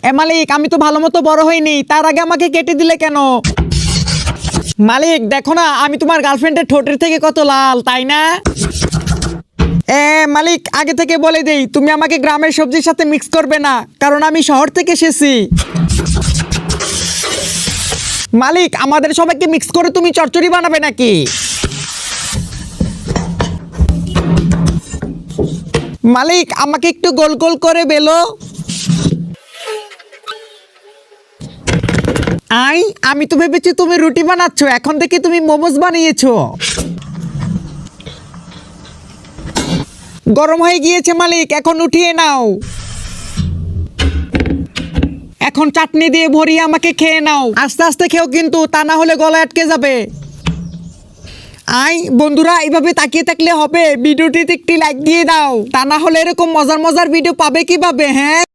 এ মালিক, আমি তো ভালো মতো বড় হইনি, তার আগে আমাকে কেটে দিলে কেন? মালিক দেখো না, আমি তোমার গার্লফ্রেন্ডের ঠোঁটের থেকে কত লাল, তাই না? মালিক আগে থেকে বলে দেই, তুমি আমাকে গ্রামের সবজির সাথে মিক্স করবে না, কারণ আমি শহর থেকে এসেছি। মালিক আমাদের সবাইকে মিক্স করে তুমি চচ্চড়ি বানাবে নাকি? মালিক আমাকে একটু গোল গোল করে বেলো। আমি তো ভেবেছি তুমি রুটি বানাচ্ছ, এখন দেখি তুমি মোমোস বানিয়েছো। গরম হয়ে গিয়েছে মালিক, এখন উঠিয়ে নাও। এখন চাটনি দিয়ে ভরিয়ে আমাকে খেয়ে নাও, আস্তে আস্তে খেও কিন্তু, তা না হলে গলায় আটকে যাবে। বন্ধুরা এইভাবে তাকিয়ে থাকলে হবে? ভিডিওটিতে একটি লাইক দিয়ে দাও, তা না হলে এরকম মজার মজার ভিডিও পাবে কিভাবে? হ্যাঁ।